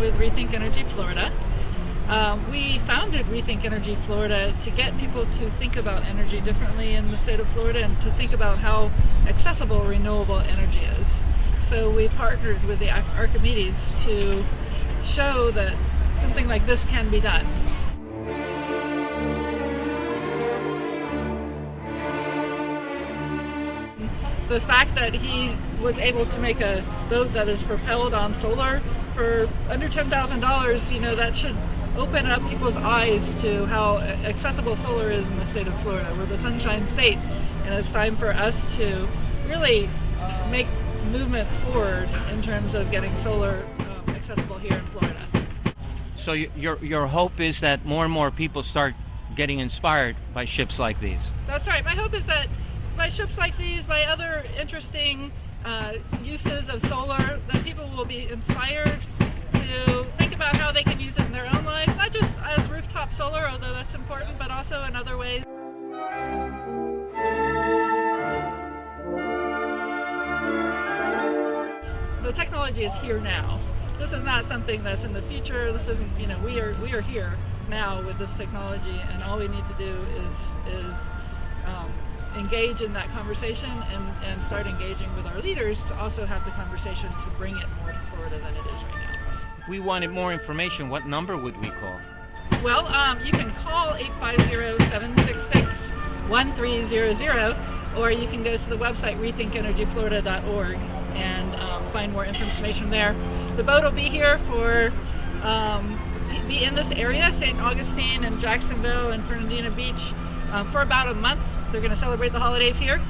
with ReThink Energy Florida. We founded ReThink Energy Florida to get people to think about energy differently in the state of Florida and to think about how accessible renewable energy is. So we partnered with the Archimedes to show that something like this can be done. The fact that he was able to make a boat that is propelled on solar for under $10,000, you know, that should open up people's eyes to how accessible solar is in the state of Florida. We're the Sunshine State, and it's time for us to really make movement forward in terms of getting solar accessible here in Florida. So your hope is that more and more people start getting inspired by ships like these? That's right. My hope is that by ships like these, by other interesting uses of solar, that people will be inspired to think about how they can use it in their own lives, not just as rooftop solar, although that's important, but also in other ways. The technology is here now. This is not something that's in the future. This isn't, you know, we are here now with this technology, and all we need to do is engage in that conversation and start engaging with our leaders to also have the conversation to bring it more to Florida than it is right now. If we wanted more information, what number would we call? Well, you can call 850-766-1300, or you can go to the website rethinkenergyflorida.org and find more information there. The boat will be here for be in this area, St. Augustine and Jacksonville and Fernandina Beach, for about a month. They're going to celebrate the holidays here.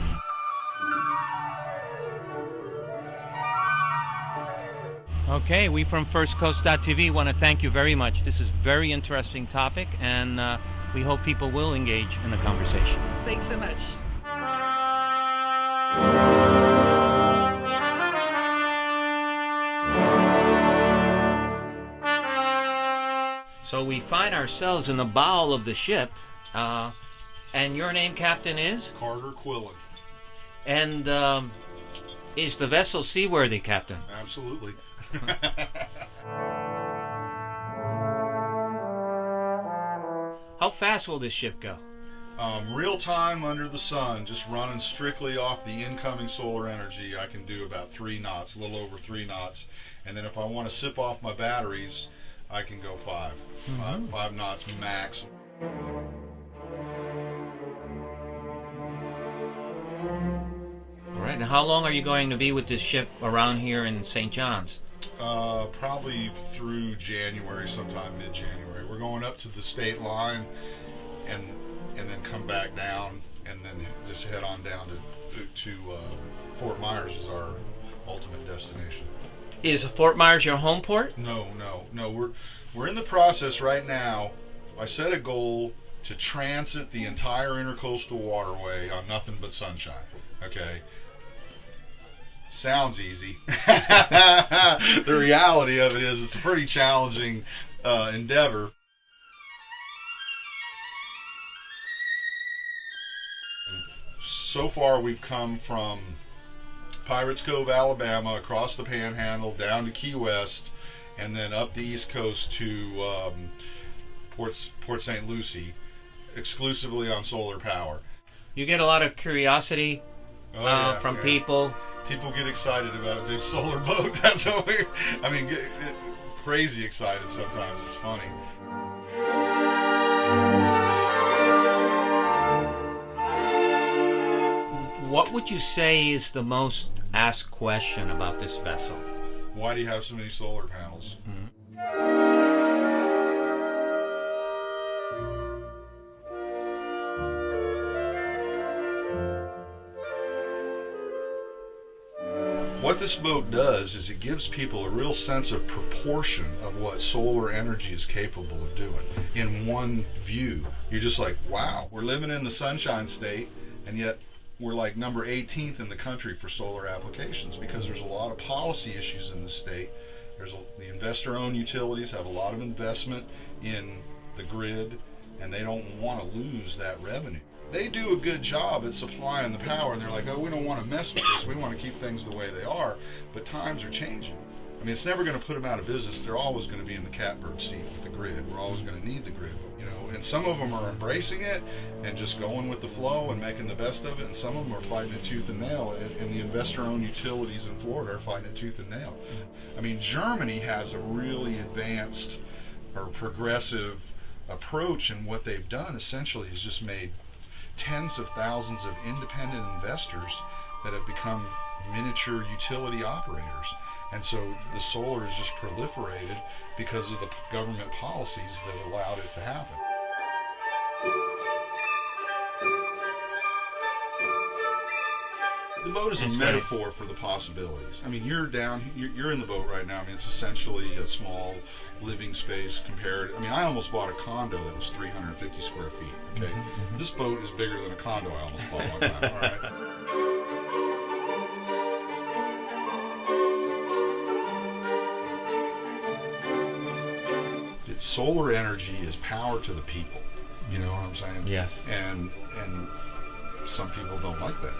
Okay, we from FirstCoast.tv want to thank you very much. This is a very interesting topic, and we hope people will engage in the conversation. Thanks so much. So we find ourselves in the bow of the ship, and your name, Captain, is? Carter Quillen. And is the vessel seaworthy, Captain? Absolutely. How fast will this ship go? Real time under the sun, just running strictly off the incoming solar energy, I can do about 3 knots, a little over 3 knots. And then if I want to sip off my batteries, I can go 5. 5 knots max. All right, and how long are you going to be with this ship around here in St. John's? Probably through January, sometime mid-January. We're going up to the state line and then come back down and then just head on down to Fort Myers is our ultimate destination. Is Fort Myers your home port? No. We're in the process right now. I set a goal to transit the entire Intracoastal Waterway on nothing but sunshine. Okay. Sounds easy. The reality of it is it's a pretty challenging endeavor. So far we've come from Pirates Cove, Alabama, across the Panhandle, down to Key West, and then up the East Coast to Port St. Lucie, exclusively on solar power. You get a lot of curiosity from people. People get excited about a big solar boat. That's what get crazy excited sometimes. It's funny. What would you say is the most asked question about this vessel? Why do you have so many solar panels? What this boat does is it gives people a real sense of proportion of what solar energy is capable of doing. In one view, you're just like, wow, we're living in the Sunshine State, and yet we're like number 18th in the country for solar applications because there's a lot of policy issues in the state. The investor-owned utilities have a lot of investment in the grid, and they don't want to lose that revenue. They do a good job at supplying the power, and they're like, oh, we don't want to mess with this. We want to keep things the way they are. But times are changing. I mean, it's never going to put them out of business. They're always going to be in the catbird seat with the grid. We're always going to need the grid, you know. And some of them are embracing it and just going with the flow and making the best of it, and some of them are fighting it tooth and nail. And the investor-owned utilities in Florida are fighting it tooth and nail. I mean, Germany has a really advanced or progressive approach, and what they've done essentially is just made tens of thousands of independent investors that have become miniature utility operators. And so the solar is just proliferated because of the government policies that allowed it to happen. The boat is a metaphor for the possibilities. I mean, you're in the boat right now. I mean, it's essentially a small living space compared. I mean, I almost bought a condo that was 350 square feet. Okay, this boat is bigger than a condo I almost bought one time. All right. Solar energy is power to the people. You know what I'm saying? Yes. And some people don't like that.